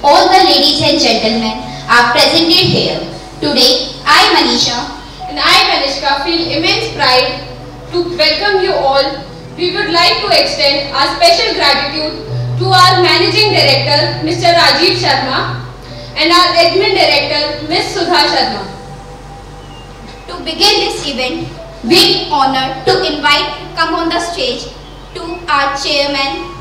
all the ladies and gentlemen are presented here. Today, I, Manisha, and I, Kanishka, feel immense pride to welcome you all. We would like to extend our special gratitude to our Managing Director, Mr. Rajiv Sharma, and our Admin Director, Ms. Sudha Sharma. To begin this event, we are honored to come on the stage to our Chairman,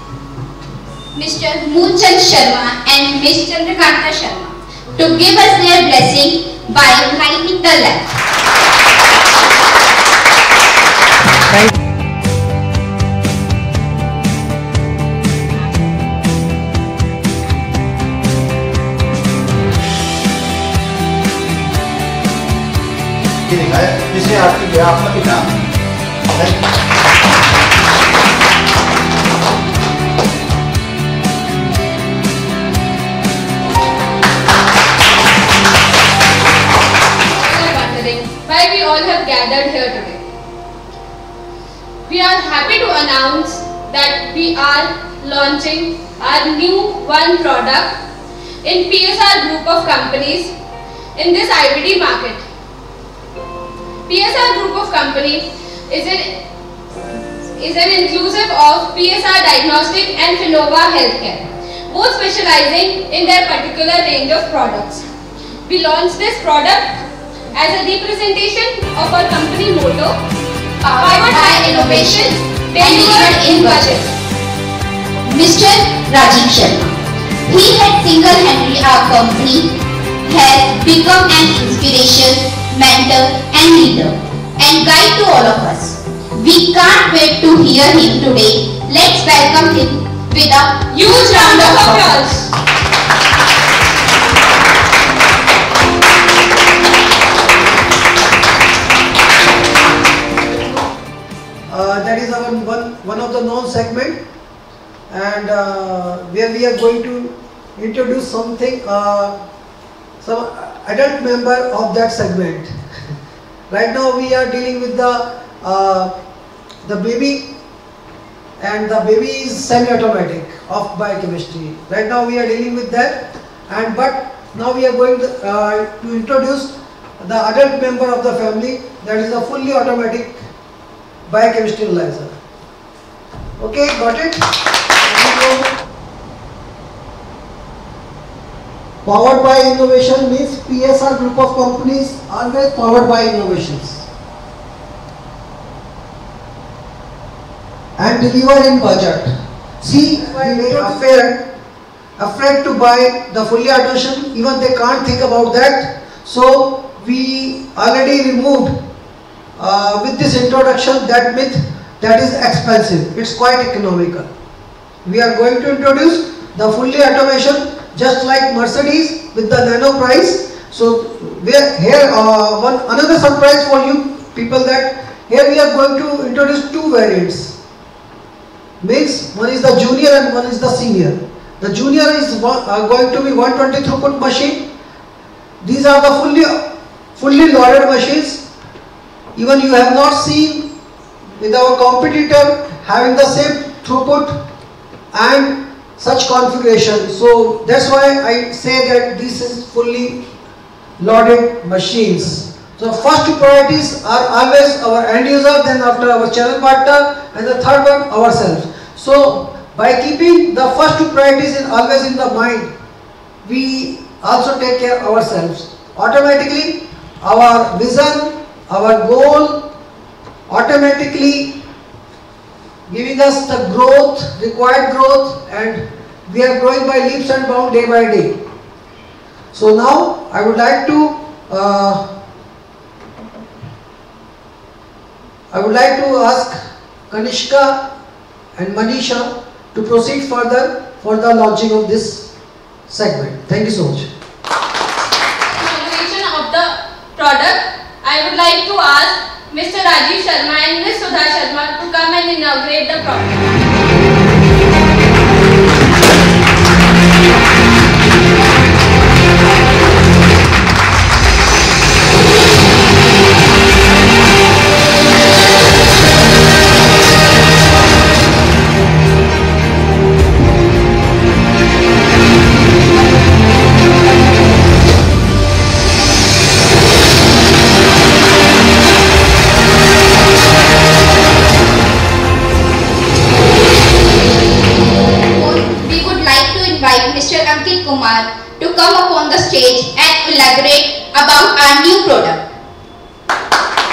Mr. Moolchand Sharma and Ms. Chandrakanta Sharma to give us their blessing by lighting the lamp. जिसे आपकी व्यापक के नाम why we all have gathered here today. We are happy to announce that we are launching our new one product in PSR group of companies in this IBD market. PSR group of company is an inclusive of PSR Diagnostic and Finova Healthcare, both specializing in their particular range of products. We launched this product as a representation of our company motto, powered by innovation, delivered in budget. Mr. Rajiv Sharma, he had single-handedly our company has become an inspiration, mentor and leader and guide to all of us. We can't wait to hear him today. Let's welcome him with a huge round of applause. That is our one of the known segment, and where we are going to introduce something, some adult member of that segment. Right now we are dealing with the baby, and the baby is semi-automatic of biochemistry. Right now we are dealing with that, but now we are going to introduce the adult member of the family, that is a fully automatic biochemistry analyzer. Okay, got it? Powered by innovation means PSR group of companies always powered by innovations and deliver in budget. See, they are afraid to buy the fully automation, even they can't think about that. So we already removed with this introduction that myth that is expensive. It's quite economical. We are going to introduce the fully automation just like Mercedes with the nano price. So here another surprise for you people, that here we are going to introduce two variants. Means one is the junior and one is the senior. The junior is going to be 120 throughput machine. These are the fully loaded machines. Even you have not seen with our competitor having the same throughput and such configuration. So that's why I say that this is fully loaded machines. So first two priorities are always our end user, then after our channel partner, and the third one ourselves. So by keeping the first two priorities always in the mind, we also take care of ourselves. Automatically our vision, our goal, automatically giving us the growth, required growth, and we are growing by leaps and bounds day by day. So now I would like to ask Kanishka and Manisha to proceed further for the launching of this segment. Thank you so much. Inauguration of the product, I would like to ask Mr. Rajiv Sharma and Ms. Sudha Sharma to come and inaugurate the product. Kumar to come upon the stage and elaborate about our new product.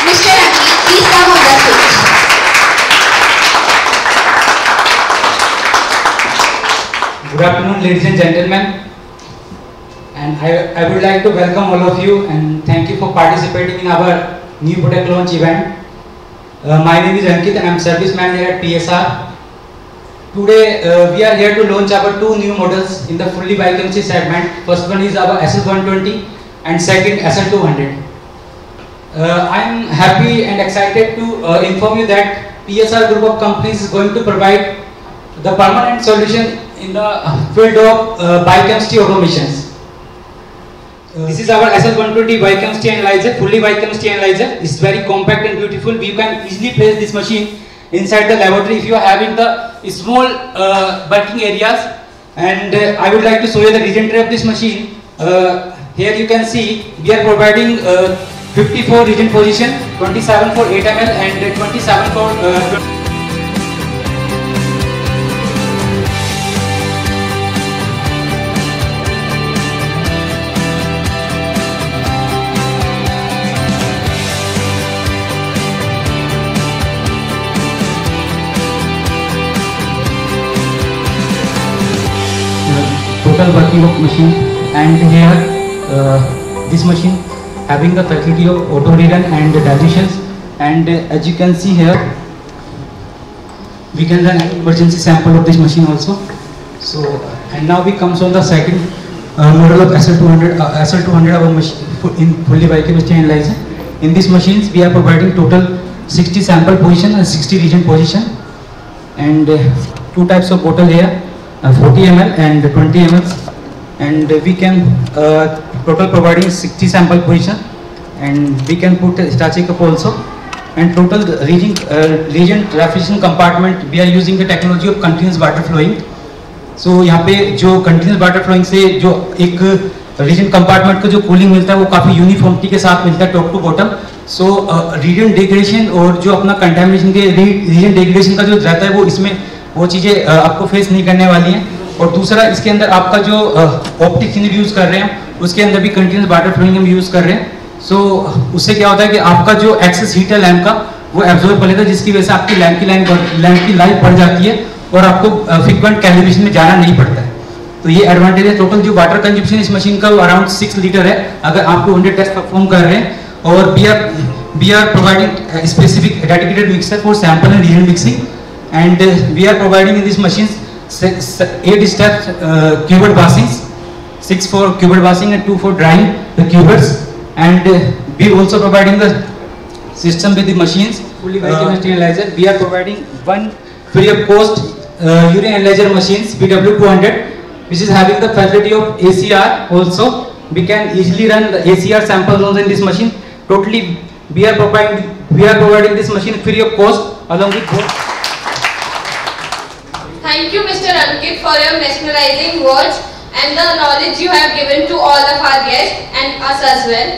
Mr. Ankit, please come on the stage. Good afternoon, ladies and gentlemen, and I would like to welcome all of you and thank you for participating in our new product launch event. My name is Ankit and I am service manager at PSR. Today we are here to launch our two new models in the fully biochemistry segment. First one is our SS120 and second SL200. I am happy and excited to inform you that PSR group of companies is going to provide the permanent solution in the field of biochemistry automations. This is our SL120 biochemistry analyzer, fully biochemistry analyzer. It's very compact and beautiful. We can easily place this machine inside the laboratory if you are having the small working areas. And I would like to show you the reagent tray of this machine. Here you can see we are providing 54 reagent position, 27 for 8 ml and 27 for total working of machine. And here this machine having the facility of auto rerun and digestions. And as you can see here, we can run an emergency sample of this machine also. So and now we comes on the second model of SL200. SL200 our machine in fully biochemistry analyzer. In these machines we are providing total 60 sample position and 60 reagent position, and two types of bottle here, 40 ml and 20 ml, and we can total providing 60 sample position, and we can put a Hitachi cup also. And total reagent refrigeration compartment we are using the technology of continuous water flowing. So यहाँ पे जो continuous water flowing से जो एक reagent compartment को जो cooling मिलता है वो काफ़ी uniformity के साथ मिलता है top to bottom. So reagent degradation और जो अपना contamination के reagent degradation का जो रहता है वो इसमें वो चीज़ें आपको फेस नहीं करने वाली हैं. और दूसरा इसके अंदर आपका जो ऑप्टिक सिलिंडर यूज़ कर रहे हैं उसके अंदर भी कंटिन्यूस वाटर फ्लोइंग हम यूज़ कर रहे हैं. सो उससे क्या होता है कि आपका जो एक्सेस हीट है लैंप का वो एब्जॉर्ब कर लेता है, जिसकी वजह से आपकी लैंप की लाइफ बढ़ जाती है और आपको फ्रीक्वेंट कैलिब्रेशन में जाना नहीं पड़ता है. तो ये एडवांटेज है. टोटल जो वाटर कंजप्शन इस मशीन का वो अराउंड 6 लीटर है अगर आप 200 टेस्ट परफॉर्म कर रहे हैं. और we are providing specific dedicated mixer for sample and reagent mixing, and we are providing in this machine 8 steps cubed washings, 6 for cubed washing and 2 for drying the cubettes. And we also providing the system with the machines fully biochemistry analyzer. We are providing one free of cost urine analyzer machines BW200, which is having the facility of ACR also. We can easily run the ACR samples also in this machine. Totally we are providing this machine free of cost along with both. Thank you, Mr. Ankit, for your mesmerizing words and the knowledge you have given to all of our guests and us as well.